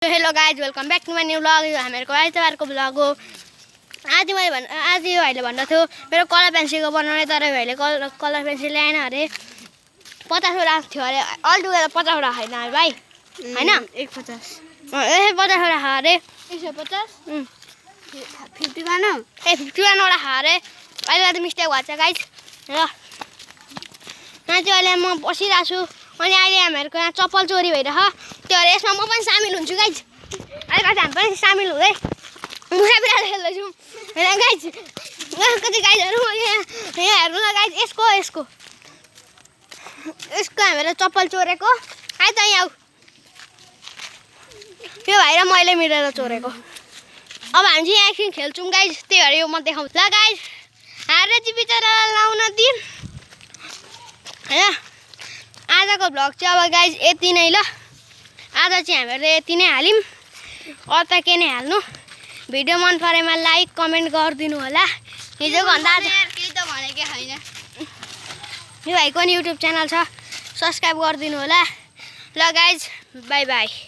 Hello guys welcome back to my new blog. यो हामीहरूको आइतबारको ब्लग हो। आज यो भाइले भन्दा थियो मेरो कलर पेन्सिलको बनाउने, तर भाइले कलर पेन्सिल ल्याएन अरे। 50वटा थियो अरे, अल टुगेदर 50वटा होइन अरे भाइ, होइन 150 50वटा खा अरे। 150 51 51वटा खा अरे। अहिले त मिस्टेक भएको छ गाइज। र यहाँ चाहिँ अहिले म बसिरहेको छु, अनि अहिले हामीहरूको यहाँ चप्पल चोरी भइरहेछ। त्यो भएर यसमा म पनि सामेल हुन्छु गाइज। अलिकति हामी पनि सामेल हुँदै मुसाफिरा खेल्दैछौँ होइन गाइज। कति गाइजहरू यहाँ हेर्नु न गाइज, यसको हामीहरू चप्पल चोरेको। आइ त यहाँ यो भाइ र मैले मिलेर चोरेको। अब हामी चाहिँ यहाँ एकछिन खेल्छौँ गाइज, त्यही भएर यो म देखाउँछु ल गाइज। हारेर चाहिँ बिचरा लाउन दिन होइन। आजको भ्लग चाहिँ अब गाइज यति नै ल। आज चाहिँ हामीहरूले यति नै हाल्यौँ, अरू त के नै हाल्नु। भिडियो मन परेमा लाइक कमेन्ट गरिदिनु होला। हिजोको भन्दा आज केही त भनेकै छैन। यो भाइको नि युट्युब च्यानल छ, सब्सक्राइब गरिदिनु होला। ल गाइज बाई बाई।